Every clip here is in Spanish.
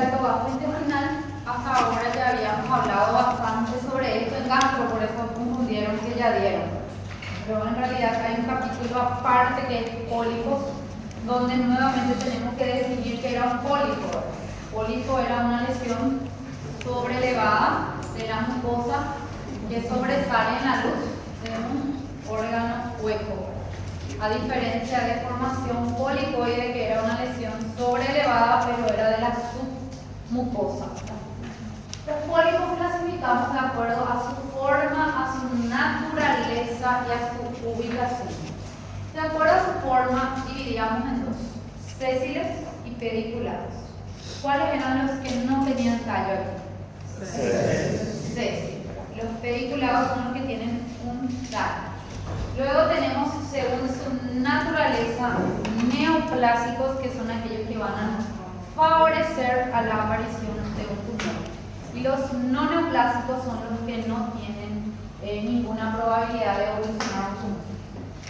tracto gastrointestinal. Hasta ahora ya habíamos hablado bastante sobre esto en gastro, por eso confundieron que ya dieron. Pero en realidad hay un capítulo aparte que es pólipos, donde nuevamente tenemos que definir qué era un pólipo. Pólipo era una lesión sobrelevada de la mucosa que sobresale en la luz de un órgano hueco. A diferencia de formación polipoide, que era una lesión sobrelevada, pero era de la submucosa. Los pólipos clasificamos de acuerdo a su forma, a su naturaleza y a su ubicación. De acuerdo a su forma, dividíamos en dos: sésiles y pediculados. ¿Cuáles eran los que no tenían tallo aquí? Sésiles. Los pediculados son los que tienen un tallo. Luego tenemos, según su naturaleza, neoplásicos, que son aquellos que van a favorecer a la aparición de un tumor. Y los no neoplásicos son los que no tienen ninguna probabilidad de evolucionar a un tumor.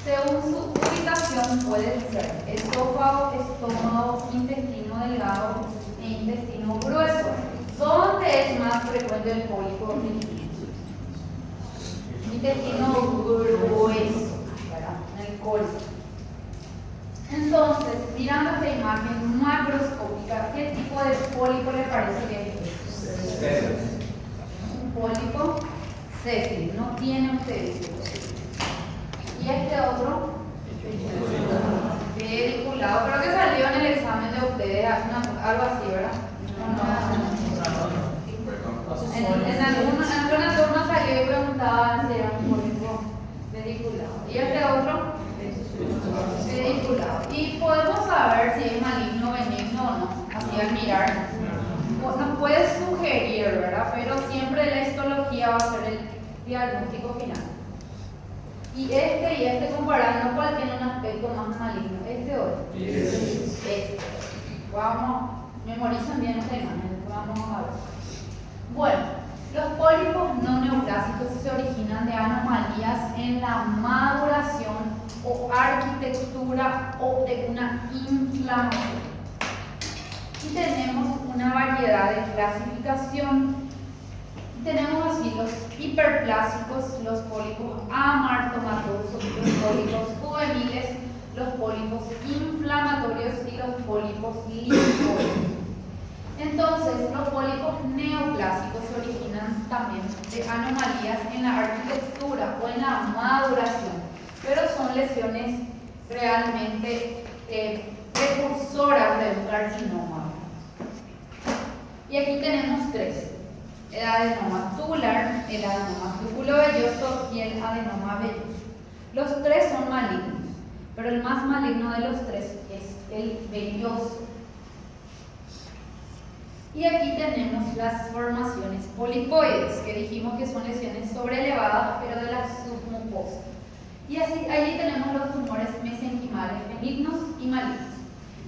Según su ubicación puede ser esófago, estómago, intestino delgado e intestino grueso. ¿Dónde es más frecuente el pólipo? Intestino grueso, ¿verdad? En el colon. Entonces, mirando esta imagen macroscópica, ¿qué tipo de pólipo le parece que es? Un pólipo sésil, no tiene un pedículo. Y este otro, pediculado, creo que salió en el examen de ustedes, algo así, ¿verdad? En alguna turma salió y preguntaba si era un pólipo pediculado. Y este otro, pediculado. Y podemos saber si es maligno o benigno o no, así al mirar. Nos puede sugerir, ¿verdad? Pero siempre la histología va a ser el diagnóstico final. Y este comparando, ¿cuál tiene un aspecto más maligno? ¿Este o este? Este. Vamos, memorizan bien esta imagen, vamos a ver. Bueno, los pólipos no neoplásicos se originan de anomalías en la maduración o arquitectura o de una inflamación. Y tenemos una variedad de clasificación. Tenemos así los hiperplásicos, los pólipos amartomatosos, los pólipos juveniles, los pólipos inflamatorios y los pólipos linfóticos. Entonces, los pólipos neoplásicos se originan también de anomalías en la arquitectura o en la maduración, pero son lesiones realmente precursoras de un carcinoma. Y aquí tenemos tres: el adenoma tubular, el adenoma tubulovelloso y el adenoma velloso. Los tres son malignos, pero el más maligno de los tres es el velloso. Y aquí tenemos las formaciones polipoides, que dijimos que son lesiones sobrelevadas, pero de la submucosa. Y así, allí tenemos los tumores mesenquimales benignos y malignos.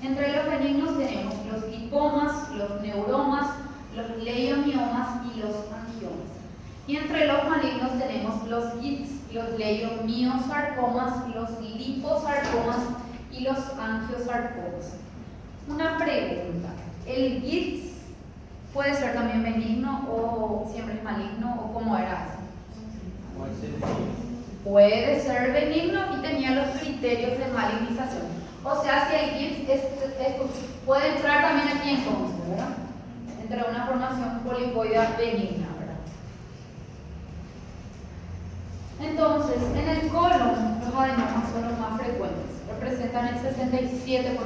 Entre los benignos tenemos los lipomas, los neuromas, los leiomiomas y los angiomas. Y entre los malignos tenemos los GITS, los leiomiosarcomas, los liposarcomas y los angiosarcomas. Una pregunta: ¿el GITS puede ser también benigno o siempre es maligno o cómo era eso? Puede ser benigno y tenía los criterios de malignización. O sea, si el GITS puede entrar también aquí entonces, ¿verdad? Entre una formación polipoidea benigna, ¿verdad? Entonces, en el colon, los adenomas son los más frecuentes, representan el 67%.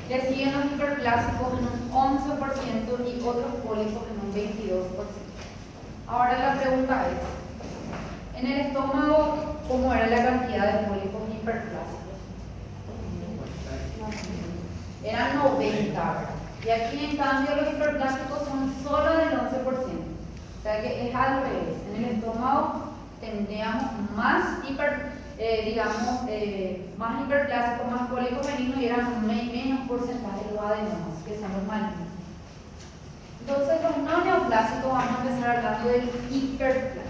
Le siguen los hiperplásicos en un 11% y otros pólipos en un 22%. Ahora la pregunta es: en el estómago, ¿cómo era la cantidad de pólipos hiperplásicos? Eran 90, ¿verdad? Y aquí en cambio los hiperplásicos son solo del 11%. O sea que es al revés. En el estómago tendríamos más más hiperplásicos, más pólipos benignos, y eran menos porcentaje de los adenomas, que son los malignos. Entonces, los no neoplásicos, vamos a empezar hablando del hiperplásico.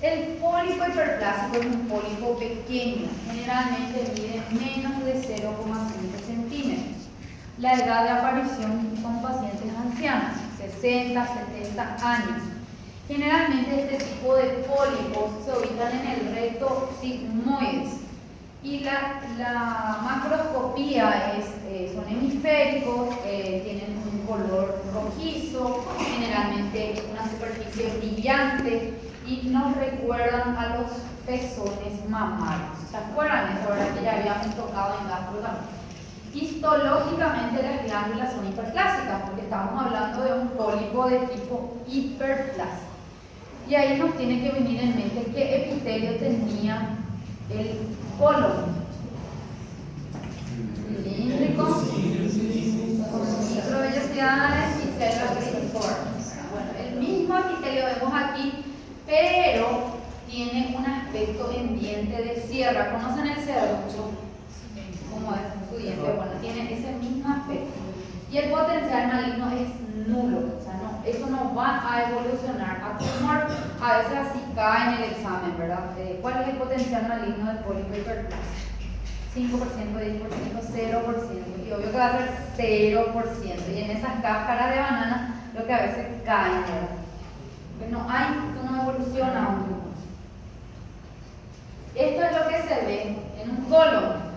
El pólipo hiperplásico es un pólipo pequeño, generalmente mide menos de 0,5 centímetros. La edad de aparición son pacientes 60, 70 años. Generalmente este tipo de pólipos se ubican en el recto sigmoides y la macroscopía son hemisféricos, tienen un color rojizo, generalmente una superficie brillante y nos recuerdan a los pezones mamarios. ¿Se acuerdan? Eso ahora que ya habíamos tocado en gastro también. Histológicamente las glándulas son hiperplásicas porque estamos hablando de un pólipo de tipo hiperplásico. Y ahí nos tiene que venir en mente qué epitelio tenía el colon. Cilíndrico, con microvellosidades y células crisiformes. Bueno, el mismo epitelio vemos aquí, pero tiene un aspecto en diente de sierra. ¿Conocen el serrucho? Como es su diente, bueno, tiene ese mismo aspecto. Y el potencial maligno es nulo, o sea, no, eso no va a evolucionar a tumor. A veces así cae en el examen, ¿verdad? ¿Cuál es el potencial maligno del pólipo hiperplásico? 5%, 10%, 0%. Y obvio que va a ser 0%. Y en esas cáscaras de banana, lo que a veces cae, ¿verdad? Pues no hay, esto no evoluciona a un tumor. Esto es lo que se ve en un colon.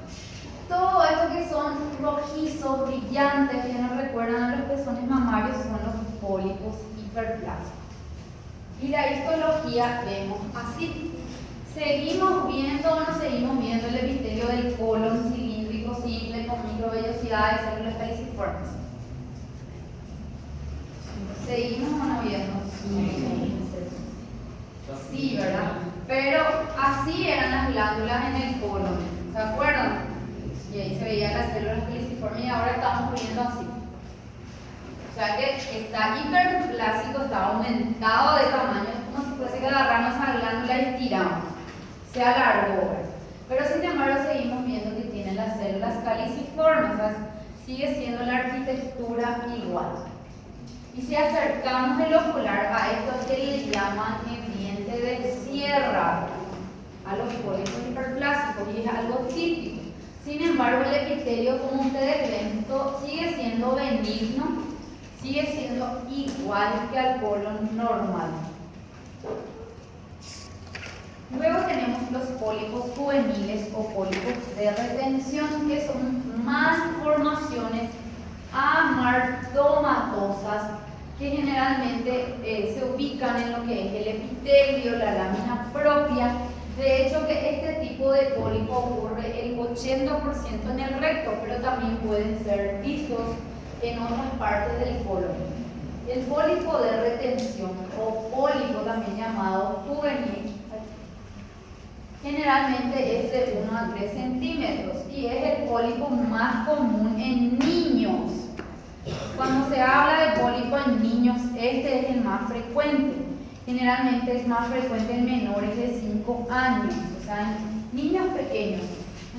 Todo esto que son rojizos, brillantes, que nos recuerdan a los pezones mamarios, son los pólipos hiperplásicos. Y la histología vemos así. ¿Seguimos viendo o no seguimos viendo el epitelio del colon cilíndrico simple con microvellosidades, células caliciformes? ¿Seguimos o no viendo? Sí, ¿verdad? Pero así eran las glándulas en el colon. ¿Se acuerdan? Y ahí se veían las células caliciformes y ahora estamos viendo así. O sea que está hiperplásico, está aumentado de tamaño, es como si fuese que agarramos esa glándula y tiramos. Se alargó. Pero sin embargo seguimos viendo que tiene las células caliciformes, o sea, sigue siendo la arquitectura igual. Y si acercamos el ocular a esto que le llaman el diente de sierra, a los pólipos hiperplásicos, y es algo típico. Sin embargo, el epitelio, como ustedes ven, sigue siendo benigno, sigue siendo igual que al colon normal. Luego tenemos los pólipos juveniles o pólipos de retención, que son más formaciones amartomatosas que generalmente se ubican en lo que es el epitelio, la lámina propia. De hecho, que este tipo de pólipo ocurre el 80% en el recto, pero también pueden ser vistos en otras partes del colon. El pólipo de retención o pólipo también llamado juvenil generalmente es de 1 a 3 centímetros y es el pólipo más común en niños. Cuando se habla de pólipo en niños, este es el más frecuente. Generalmente es más frecuente en menores de 5 años, o sea, en niños pequeños.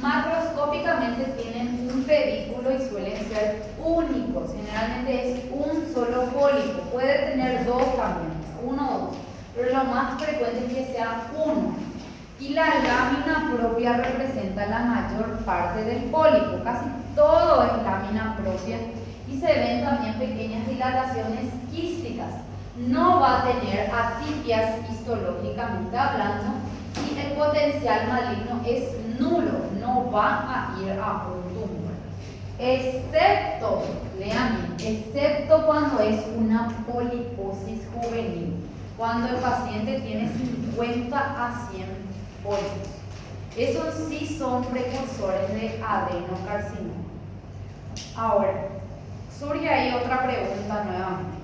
Macroscópicamente tienen un pedículo y suelen ser únicos. Generalmente es un solo pólipo. Puede tener dos también, 1 o 2, pero lo más frecuente es que sea uno. Y la lámina propia representa la mayor parte del pólipo. Casi todo es lámina propia y se ven también pequeñas dilataciones quísticas. No va a tener atipias histológicamente hablando y el potencial maligno es nulo, no va a ir a un tumor. Excepto, lean bien, excepto cuando es una poliposis juvenil, cuando el paciente tiene 50 a 100 pólipos. Esos sí son precursores de adenocarcinoma. Ahora, surge ahí otra pregunta nuevamente.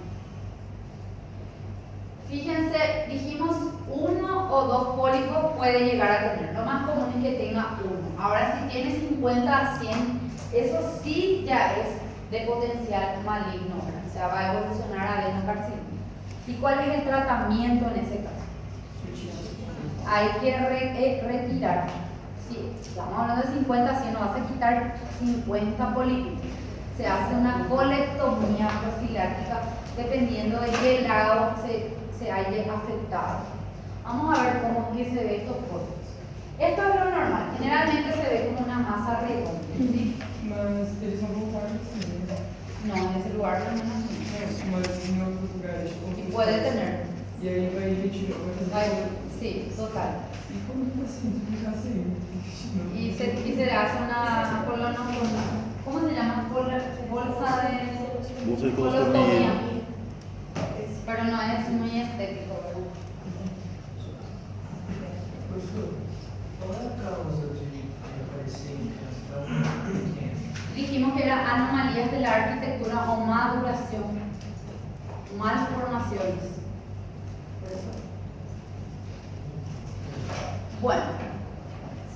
Fíjense, dijimos 1 o 2 pólipos puede llegar a tener. Lo más común es que tenga 1. Ahora, si tiene 50 a 100, eso sí ya es de potencial maligno, ¿verdad? O sea, va a evolucionar a adenocarcinoma. ¿Y cuál es el tratamiento en ese caso? Hay que retirar. Si estamos hablando de 50 a 100, no vas a quitar 50 pólipos. Se hace una colectomía profiláctica dependiendo de qué lado se haya afectado. Vamos a ver cómo es que se ve estos pólipos. Esto es lo normal. Generalmente se ve como una masa redonda, ¿sí? Mas eles não voltaram assim, né? No, en ese lugar no. mas em outros lugares. Y puede tener. E aí vai retirar, Sí, total. E como que o paciente fica assim? Y se le hace una ¿cómo se llama? Bolsa de colostomía. Pero no es muy estético, ¿verdad? Professor, qual é a causa de aparecer em crianças tão pequenas? Dijimos que eran anomalías de la arquitectura o maduración, malformaciones. Bueno,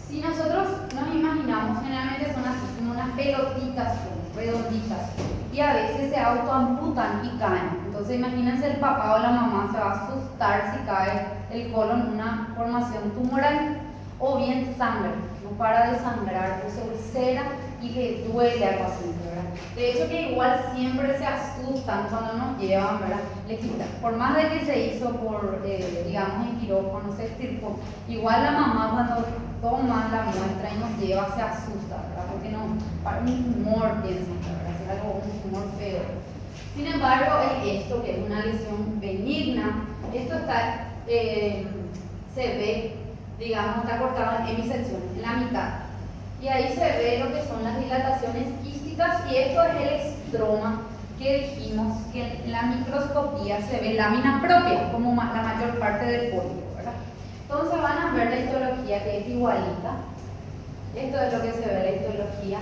si nosotros nos imaginamos, generalmente son así como unas pelotitas redonditas y a veces se autoamputan y caen. Entonces imagínense el papá o la mamá se va a asustar si cae el colon, una formación tumoral, o bien sangre, no para de sangrar, o se ulcera y le duele al paciente, ¿verdad? De hecho que igual siempre se asustan cuando nos llevan, ¿verdad? Le quitan, por más de que se hizo por, digamos, en quirófano, se estirpó, igual la mamá cuando toma la muestra y nos lleva se asusta, ¿verdad? Porque no, para un tumor piensan, ¿verdad? Es algo, un tumor feo. Sin embargo, esto que es una lesión benigna, esto está, se ve, digamos, está cortado en hemisección, en la mitad. Y ahí se ve lo que son las dilataciones quísticas y esto es el estroma que dijimos que en la microscopía se ve lámina propia, como la mayor parte del pólipo, ¿verdad? Entonces van a ver la histología que es igualita. Esto es lo que se ve en la histología.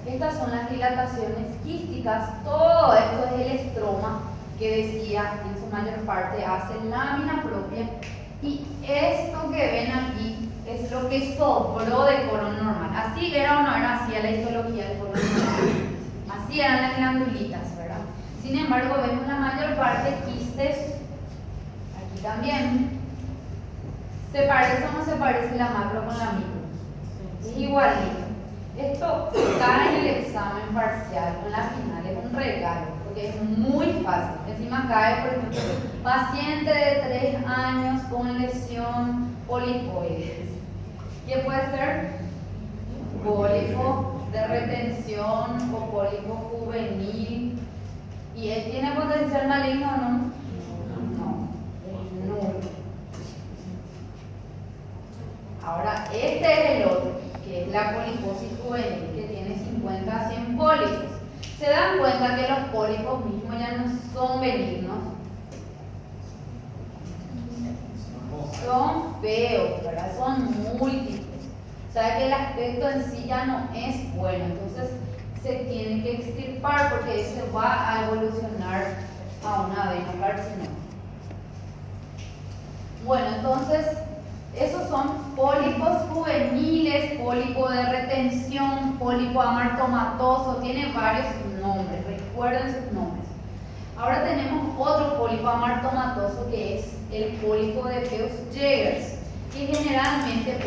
Estas son las dilataciones quísticas. Todo esto es el estroma que decía en su mayor parte hace lámina propia. Y esto que ven aquí es lo que sobró de colon normal. Así era o no era así la histología del colon normal. Así eran las glandulitas, ¿verdad? Sin embargo, vemos la mayor parte quistes. Aquí también. ¿Se parece o no se parece la macro con la micro? Es igualito. Esto está en el examen parcial, con la final, es un regalo, porque es muy fácil. Encima cae, por ejemplo, paciente de 3 años con lesión polipoide. ¿Qué puede ser? Pólipo de retención o pólipo juvenil. ¿Y él tiene potencial maligno o no? No. Nulo. Ahora, este es el otro, que es la poliposis juvenil, que tiene 50 a 100 pólipos. Se dan cuenta que los pólipos mismos ya no son benignos, son feos, ¿verdad? Son múltiples. O sea que el aspecto en sí ya no es bueno, entonces se tiene que extirpar porque eso va a evolucionar a un adenocarcinoma. Bueno, entonces esos son pólipos juveniles, pólipo de retención, pólipo amartomatoso, tiene varios nombres, recuerden sus nombres. Ahora tenemos otro pólipo amartomatoso que es el pólipo de Peutz-Jeghers, que generalmente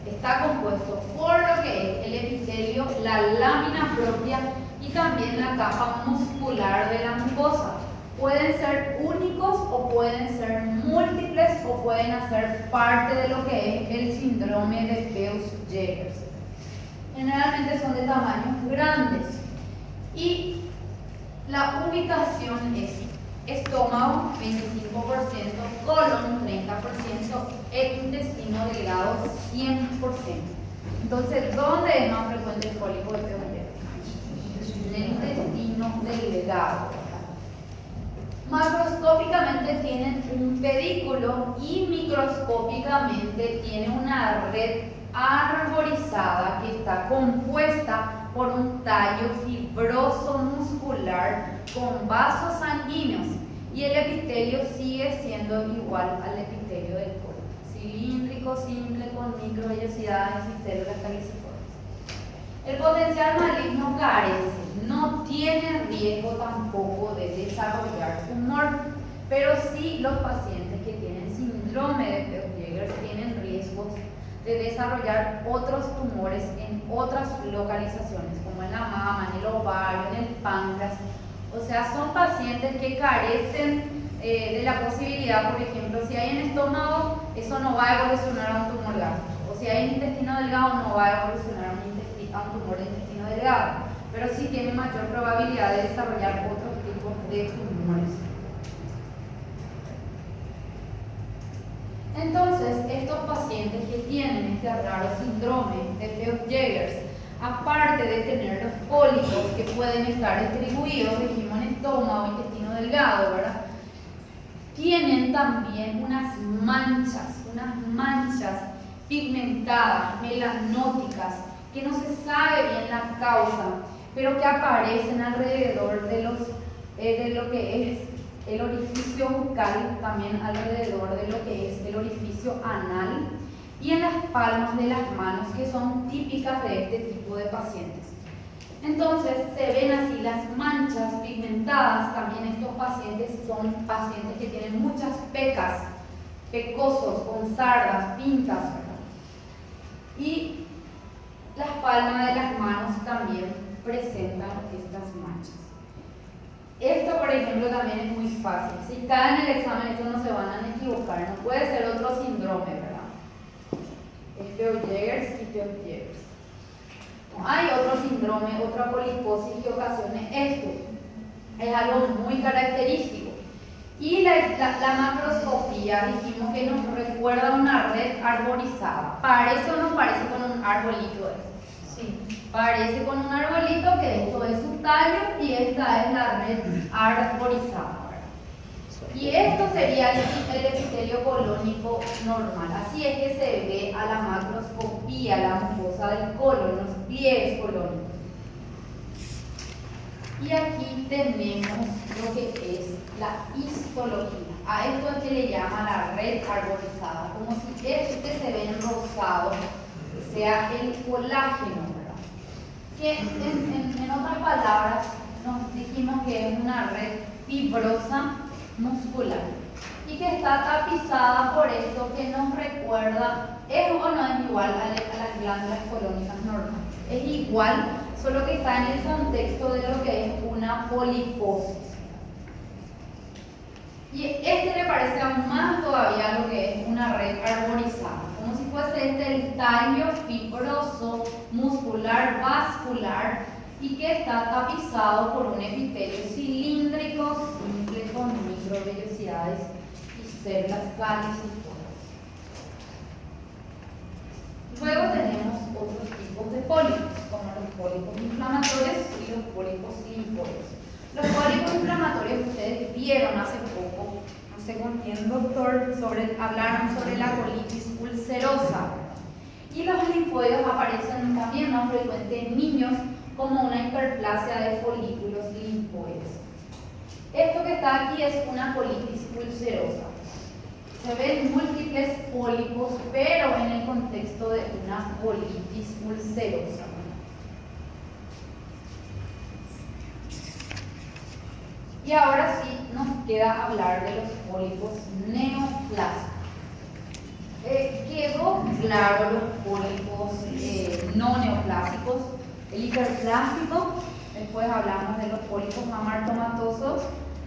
está compuesto por lo que es el epitelio, la lámina propia y también la capa muscular de la mucosa. Pueden ser únicos o pueden ser múltiples o pueden hacer parte de lo que es el síndrome de Peutz-Jeghers. Generalmente son de tamaños grandes y la ubicación es estómago 25%, colon 30%, intestino delgado 100%. Entonces, ¿dónde es más frecuente el pólipo de Peutz-Jeghers? En el intestino delgado. Macroscópicamente tienen un pedículo y microscópicamente tiene una red arborizada que está compuesta por un tallo fibroso muscular con vasos sanguíneos y el epitelio sigue siendo igual al epitelio del colon, cilíndrico, simple, con microvellosidades y células caliciformes. El potencial maligno carece, no tiene riesgo tampoco de desarrollar tumor, pero sí los pacientes que tienen síndrome de Peutz-Jeghers tienen riesgos de desarrollar otros tumores en otras localizaciones, como en la mama, en el ovario, en el páncreas. O sea, son pacientes que carecen de la posibilidad, por ejemplo, si hay en estómago, eso no va a evolucionar a un tumor gástrico, o si hay en intestino delgado, no va a evolucionar a un tumor de intestino delgado, pero sí tiene mayor probabilidad de desarrollar otros tipos de tumores. tienen este raro síndrome de Peutz-Jeghers, aparte de tener los pólipos que pueden estar distribuidos, dijimos, en estómago, intestino delgado, ¿verdad? Tienen también unas manchas pigmentadas, melanóticas, que no se sabe bien la causa, pero que aparecen alrededor de lo que es el orificio bucal, también alrededor de lo que es el orificio anal y en las palmas de las manos, que son típicas de este tipo de pacientes. Entonces se ven así las manchas pigmentadas. También estos pacientes son pacientes que tienen muchas pecas, pecosos, con sardas, pintas, ¿verdad? Y las palmas de las manos también presentan estas manchas. Esto, por ejemplo, también es muy fácil. Si caen en el examen, estos no se van a equivocar. No puede ser otro síndrome, ¿verdad? Es Peutz-Jeghers y Peutz-Jeghers. No hay otro síndrome, otra poliposis que ocasione esto. Es algo muy característico. Y la macroscopía, dijimos que nos recuerda una red arborizada. ¿Parece o no parece con un arbolito? Sí, parece con un arbolito, que esto es su tallo y esta es la red arborizada. Y esto sería el epitelio colónico normal. Así es que se ve a la macroscopía, la mucosa del colon, los pliegues colónicos. Y aquí tenemos lo que es la histología. A esto es que le llama la red arborizada, como si este que se ve en rosado sea el colágeno, ¿verdad? Que en otras palabras nos dijimos que es una red fibrosa muscular y que está tapizada por esto que nos recuerda, es o no es igual a las glándulas colónicas normales, es igual, solo que está en el contexto de lo que es una poliposis. Y este le parece aún más todavía lo que es una red arborizada, como si fuese el tallo fibroso, muscular, vascular, y que está tapizado por un epitelio cilíndrico, simple, con microvellosidades y células caliciformes. Luego tenemos otros tipos de pólipos, como los pólipos inflamatorios y los pólipos linfóides. Los pólipos inflamatorios ustedes vieron hace poco, no sé con quién doctor, hablaron sobre la colitis ulcerosa. Y los linfoides aparecen también más frecuente en niños como una hiperplasia de folículos linfoides. Esto que está aquí es una colitis ulcerosa. Se ven múltiples pólipos, pero en el contexto de una colitis ulcerosa. Y ahora sí nos queda hablar de los pólipos neoplásicos. Quedó claro los pólipos no neoplásicos, el hiperplásico. Después hablamos de los pólipos mamartomatosos,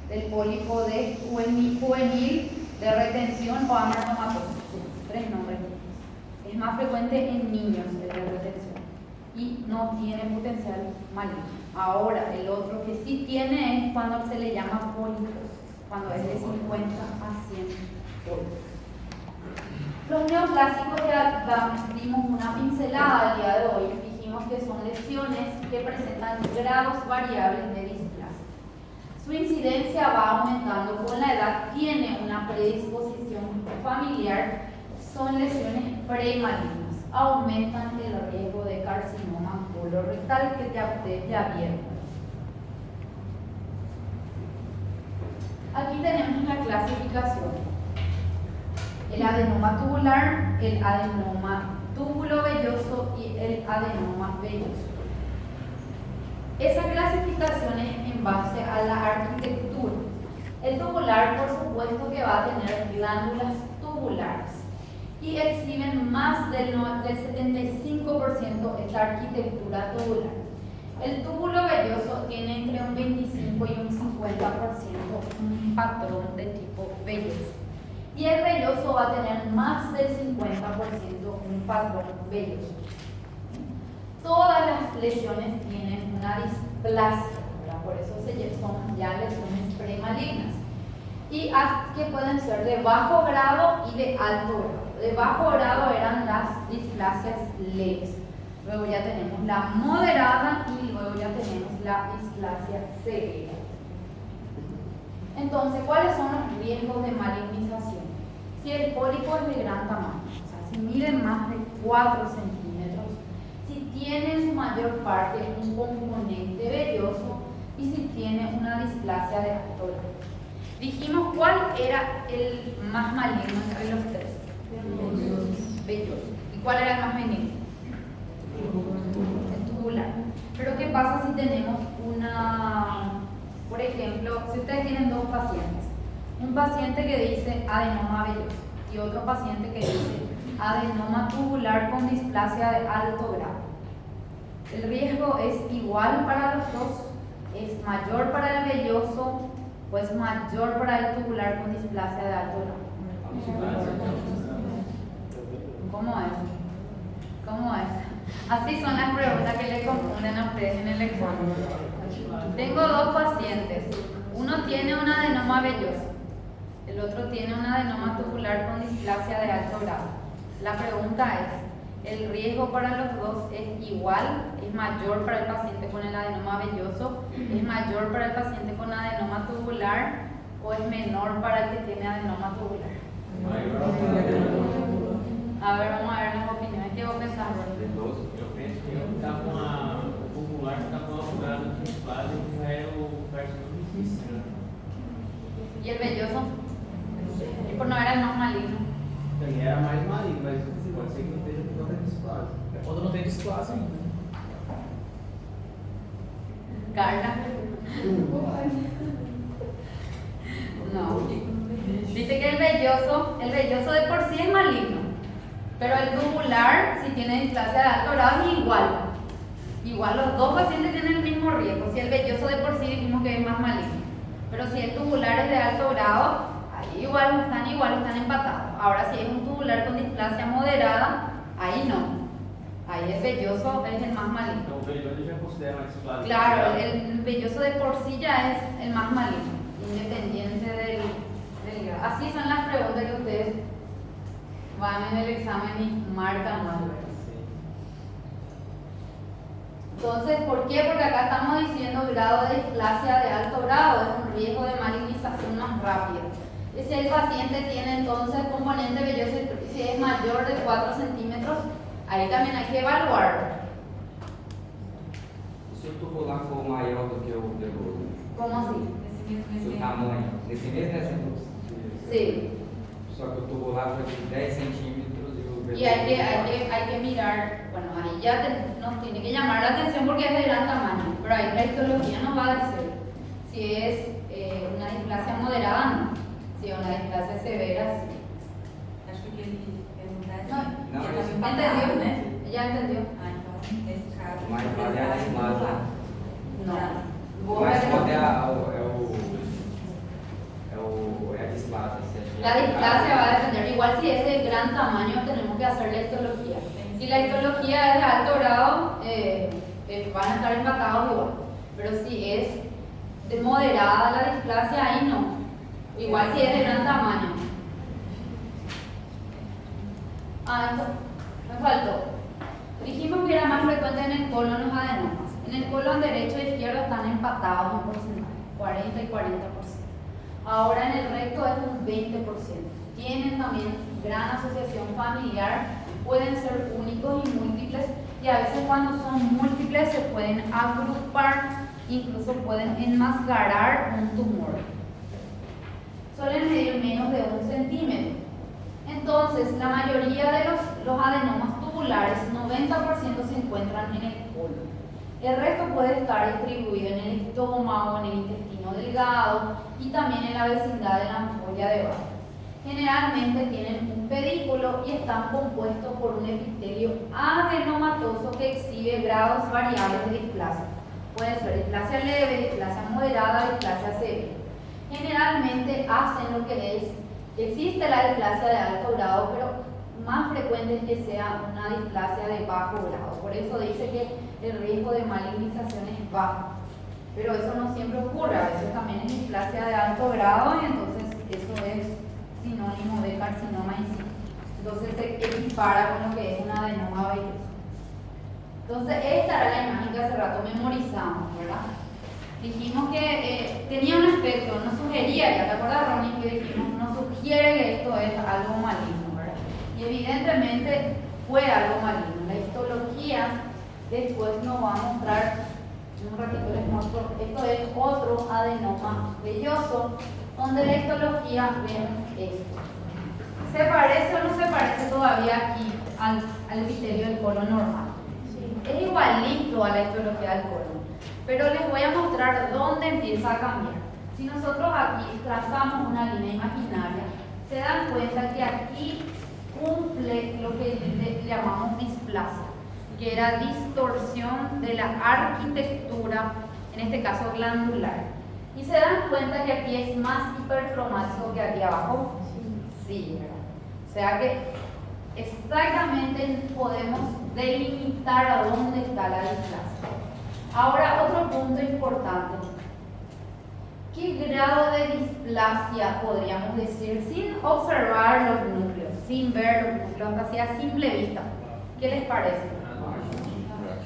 del pólipo de juvenil de retención o amartomatoso. Sí, 3 nombres. Es más frecuente en niños el de retención y no tiene potencial maligno. Ahora, el otro que sí tiene es cuando se le llama pólipos, cuando es de 50 a 100 pólipos. Los neoplásicos ya dimos una pincelada el día de hoy. Dijimos que son lesiones que presentan grados variables de displasia. Su incidencia va aumentando con la edad, tiene una predisposición familiar, son lesiones premalignas, aumentan el riesgo de carcinoma colorectal, que ya ustedes ya vieron. Aquí tenemos la clasificación. El adenoma tubular, el adenoma tubulovelloso y el adenoma velloso. Esa clasificación es en base a la arquitectura. El tubular, por supuesto, que va a tener glándulas tubulares y exhiben más del 75% esta arquitectura tubular. El túbulo velloso tiene entre un 25 y un 50% un patrón de tipo velloso. Y el velloso va a tener más del 50% un patrón velloso. Todas las lesiones tienen una displasia, ¿verdad? Por eso son ya lesiones premalignas. Y que pueden ser de bajo grado y de alto grado. De bajo grado eran las displasias leves. Luego ya tenemos la moderada y luego ya tenemos la displasia severa. Entonces, ¿cuáles son los riesgos de malignización? Si el pólipo es de gran tamaño, o sea, si mide más de 4 centímetros, si tiene en su mayor parte un componente velloso y si tiene una displasia de alto grado. Dijimos cuál era el más maligno entre los tres. Velloso. ¿Y cuál era el más benigno? El tubular. Pero ¿qué pasa si tenemos por ejemplo, si ustedes tienen dos pacientes? Un paciente que dice adenoma velloso y otro paciente que dice adenoma tubular con displasia de alto grado. El riesgo es igual para los dos, es mayor para el velloso o es mayor para el tubular con displasia de alto grado. ¿Cómo es? ¿Cómo es? Así son las preguntas que le confunden a ustedes en el examen. Tengo dos pacientes. Uno tiene un adenoma velloso, el otro tiene un adenoma tubular con displasia de alto grado. La pregunta es, ¿el riesgo para los dos es igual? ¿Es mayor para el paciente con el adenoma velloso? ¿Es mayor para el paciente con adenoma tubular? ¿O es menor para el que tiene adenoma tubular? A ver, vamos a ver las opiniones. ¿Qué vos pensás? Eu penso que está com o popular está com a alvorada principal e já é o carcinoma inicial. ¿Y el velloso? Y por no era el más maligno. Daí era mais maligno, mas pode ser que não esteja por conta da displasia. É quando não tem displasia ainda. Carla. No. Dice que el velloso de por sí es maligno. Pero el tubular, si tiene displasia de alto grado, es igual. Igual los dos pacientes tienen el mismo riesgo. Si el velloso de por sí dijimos que es más maligno. Pero si el tubular es de alto grado, ahí igual, están empatados. Ahora si es un tubular con displasia moderada, ahí no. Ahí el velloso es el más maligno. Então o velhoso já considera uma displasia. Claro, el velloso de por sí ya es el más maligno, independiente del grado. Así son las preguntas que ustedes van en el examen y marcan mal. Entonces, ¿por qué? Porque acá estamos diciendo grado de displasia de alto grado, es un riesgo de malignización más rápido. Y si el paciente tiene entonces componente velloso, si es mayor de 4 centímetros, ahí también hay que evaluar. Se o tubular for maior do que o velhoso, ¿Cómo así? seu tamanho, nesse mesmo exemplo, Sí. só que o tubular foi de 10 centímetros e o velhoso... Y hay que mirar, bueno, ahí ya nos tiene que llamar la atención porque es de gran tamaño, pero ahí la histología nos va a decir si es una displasia moderada, no, si es una displasia severa, sí. Acho que ele perguntar Não, assim, não, porque mas- tá empatado, ¿Entendió? né? ¿Ya entendió? Ah, então, nesse caso, Mas vai vale a displasia. No. Vos Mas ves- quando é a displasia, se a gente... La displasia va a depender, igual si es de gran tamaño tenemos que hacer la histología. Si la histología es de alto grado, van a estar empatados igual. Pero si es de moderada la displasia, ahí no. Igual si es de gran tamaño. Esto me faltó. Dijimos que era más frecuente en el colon los adenomas. En el colon derecho e izquierdo están empatados en porcentaje, 40 y 40%. Ahora en el recto es un 20%. Tienen también gran asociación familiar, pueden ser únicos y múltiples, y a veces cuando son múltiples se pueden agrupar, incluso pueden enmascarar un tumor. Suelen medir menos de 1 centímetro. Entonces, la mayoría de los adenomas tubulares, 90% se encuentran en el colon. El resto puede estar distribuido en el estómago, en el intestino delgado y también en la vecindad de la ampolla de Barr. Generalmente tienen un pedículo y están compuestos por un epitelio adenomatoso que exhibe grados variables de displasia. Puede ser displasia leve, displasia moderada, displasia severa. Generalmente hacen lo que es, existe la displasia de alto grado, pero más frecuente es que sea una displasia de bajo grado. Por eso dice que el riesgo de malignización es bajo. Pero eso no siempre ocurre, a veces también es displasia de alto grado y entonces eso es sinónimo de carcinoma in situ. entonces se equipara con lo que es un adenoma velloso. Entonces esta era la imagen que hace rato memorizamos, ¿verdad? Dijimos que tenía un aspecto, nos sugería, ¿te acuerdas, Ronnie, que dijimos? Nos sugiere que esto es algo maligno, ¿verdad? Y evidentemente fue algo maligno. La histología después nos va a mostrar, en un ratito les muestro, esto es otro adenoma velloso, donde la histología vemos esto. ¿Se parece o no se parece todavía aquí al epitelio del colon normal? Es igualito a la histología del colon, pero les voy a mostrar dónde empieza a cambiar. Si nosotros aquí trazamos una línea imaginaria, se dan cuenta que aquí cumple lo que le llamamos displasia, que era distorsión de la arquitectura, en este caso glandular. Y se dan cuenta que aquí es más hipercromático que aquí abajo. Sí, ¿verdad? O sea que exactamente podemos delimitar a dónde está la displasia. Ahora, otro punto importante. ¿Qué grado de displasia podríamos decir sin observar los núcleos, sin ver los núcleos, así a simple vista? ¿Qué les parece?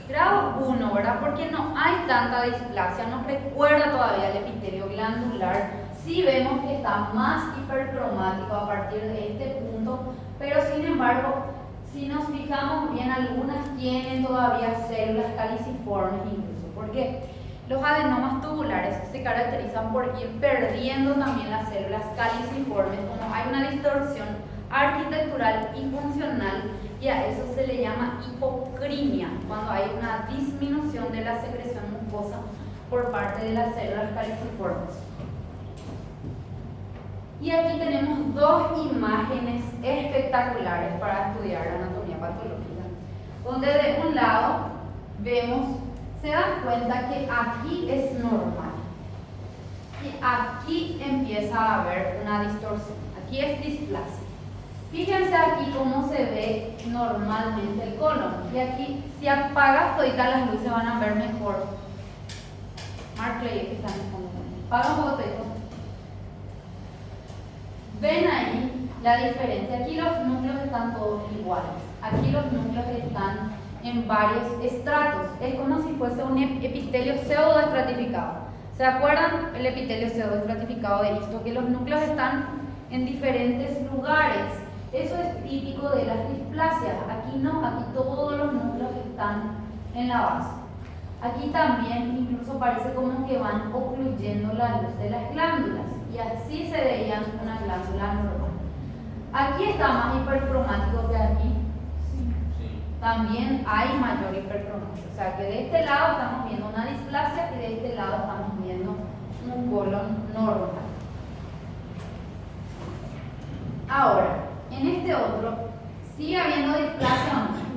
Grado 1, ¿verdad? Porque no hay tanta displasia, nos recuerda todavía el epitelio glandular. Sí vemos que está más hipercromático a partir de este punto, pero sin embargo, si nos fijamos bien, algunas tienen todavía células caliciformes incluso, porque los adenomas tubulares se caracterizan por ir perdiendo también las células caliciformes, como hay una distorsión arquitectural y funcional, y a eso se le llama hipocrimia, cuando hay una disminución de la secreción mucosa por parte de las células caliciformes. Y aquí tenemos dos imágenes espectaculares para estudiar la anatomía patológica, donde de un lado vemos, se dan cuenta que aquí es normal y aquí empieza a haber una distorsión, aquí es displasia. Fíjense aquí cómo se ve normalmente el colon, y aquí si apagas toditas las luces van a ver mejor. Mark Clay, que están en el fondo, apaga un poco todo. Ven ahí la diferencia. Aquí los núcleos están todos iguales. Aquí los núcleos están en varios estratos. Es como si fuese un epitelio pseudoestratificado. ¿Se acuerdan el epitelio pseudoestratificado de esto? Que los núcleos están en diferentes lugares. Eso es típico de las displasias. Aquí no, aquí todos los núcleos están en la base. Aquí también incluso parece como que van ocluyendo la luz de las glándulas, y así se veían una glándula normal. Aquí está más hipercromático que aquí. También hay mayor hipercromasia. O sea que de este lado estamos viendo una displasia y de este lado estamos viendo un colon normal. Ahora, en este otro, ¿sigue habiendo displasia o no?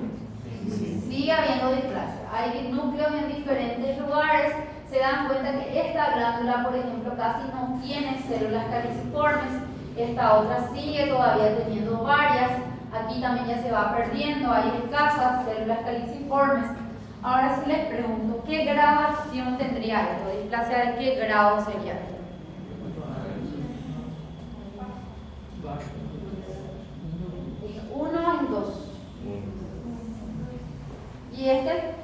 Sigue habiendo displasia. Hay núcleos en diferentes lugares. Se dan cuenta que esta glándula, por ejemplo, casi no tiene células caliciformes. Esta otra sigue todavía teniendo varias. Aquí también ya se va perdiendo, hay escasas células caliciformes. Ahora sí les pregunto, ¿qué gradación tendría esto? ¿Displasia de qué grado sería esto? Uno en dos. Y este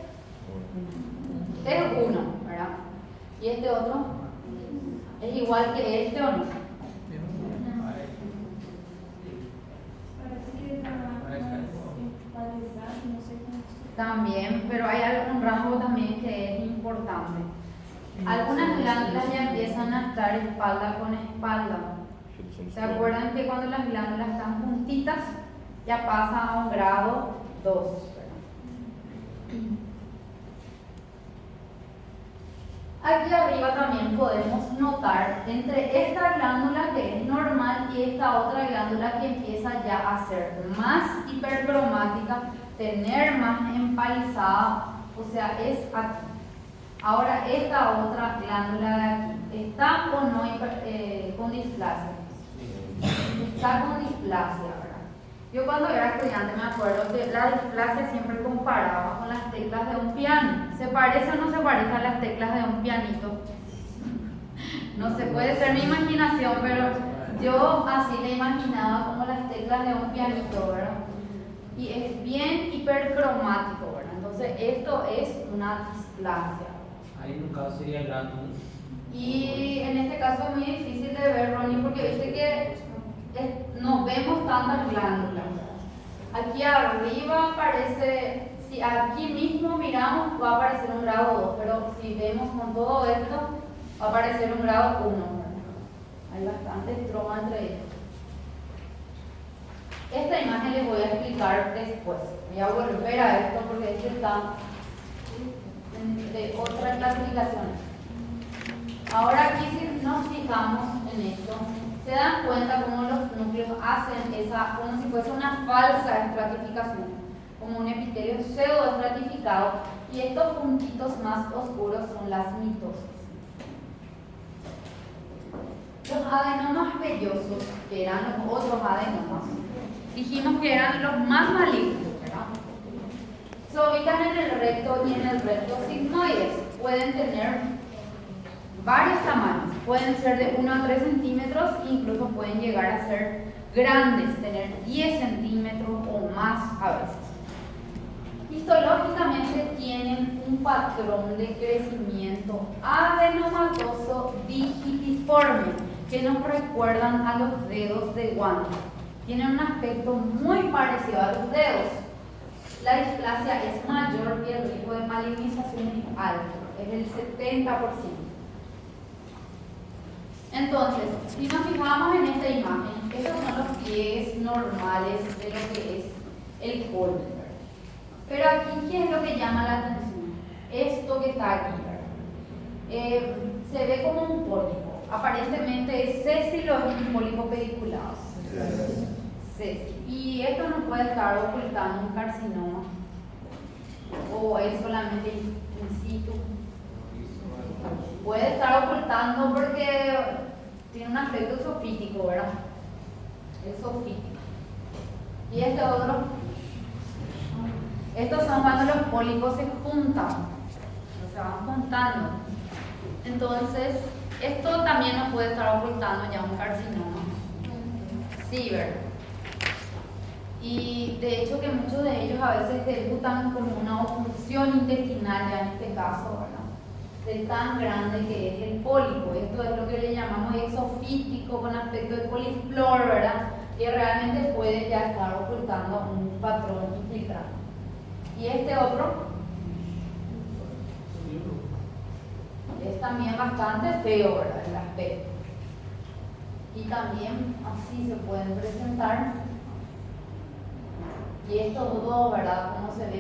es uno, ¿verdad? Y este otro es igual que este o no. También, pero hay algún rango también que es importante. Algunas glándulas ya empiezan a estar espalda con espalda. ¿Se acuerdan que cuando las glándulas están juntitas ya pasa a un grado 2? Aquí arriba también podemos notar entre esta glándula que es normal y esta otra glándula que empieza ya a ser más hipercromática, tener más empalizada, o sea, es aquí. Ahora esta otra glándula de aquí, ¿está o no con displasia? Está con displasia, ¿verdad? Yo cuando era estudiante me acuerdo que la displasia siempre comparaba con las teclas de un piano. ¿Se parece o no se parece a las teclas de un pianito? No sé, puede ser mi imaginación, pero Yo así le imaginaba como las teclas de un pianito, ¿verdad? Y es bien hipercromático, ¿verdad? Entonces esto es una displasia. Ahí en un caso sería grano. Y en este caso es muy difícil de ver, Ronnie, porque viste que no vemos tantas glándulas. Aquí arriba parece, si aquí mismo miramos va a aparecer un grado 2, pero si vemos con todo esto va a aparecer un grado 1. Hay bastante estroma entre ellos. Esta imagen les voy a explicar después. Voy a volver a esto porque este está de otras clasificaciones. Ahora aquí si nos fijamos en esto, se dan cuenta cómo los núcleos hacen esa, como si fuese una falsa estratificación, como un epitelio pseudo estratificado, y estos puntitos más oscuros son las mitosis. Los adenomas vellosos, que eran los otros adenomas, dijimos que eran los más malignos, ¿verdad? Se ubican en el recto y en el recto sigmoides. Pueden tener varios tamaños, pueden ser de 1 a 3 centímetros, incluso pueden llegar a ser grandes, tener 10 centímetros o más a veces. Histológicamente tienen un patrón de crecimiento adenomatoso digitiforme que nos recuerdan a los dedos de guante. Tienen un aspecto muy parecido a los dedos. La displasia es mayor y el riesgo de malignización es alto, es del 70%. Entonces, si nos fijamos en esta imagen, estos son los pliegues normales de lo que es el polen. Pero aquí, ¿qué es lo que llama la atención? Esto que está aquí, se ve como un pólipo. Aparentemente es sésilo, es un pólipo pediculado. Sésilo. Y esto no puede estar ocultando un carcinoma, o es solamente in situ. Puede estar ocultando porque tiene un aspecto sofítico, ¿verdad? Es sofítico. Y este otro, estos son cuando los pólipos se juntan, o se van juntando. Entonces, esto también nos puede estar ocultando ya un carcinoma. Sí, ¿verdad? Y de hecho que muchos de ellos a veces debutan como una obstrucción intestinal, ya en este caso, ¿verdad? De tan grande que es el pólipo. Esto es lo que le llamamos exofítico con aspecto de poliflor, ¿verdad? Que realmente puede ya estar ocultando un patrón infiltrante. Y este otro es también bastante feo, ¿verdad? El aspecto. Y también así se pueden presentar. Y estos dos, ¿verdad? Como se ve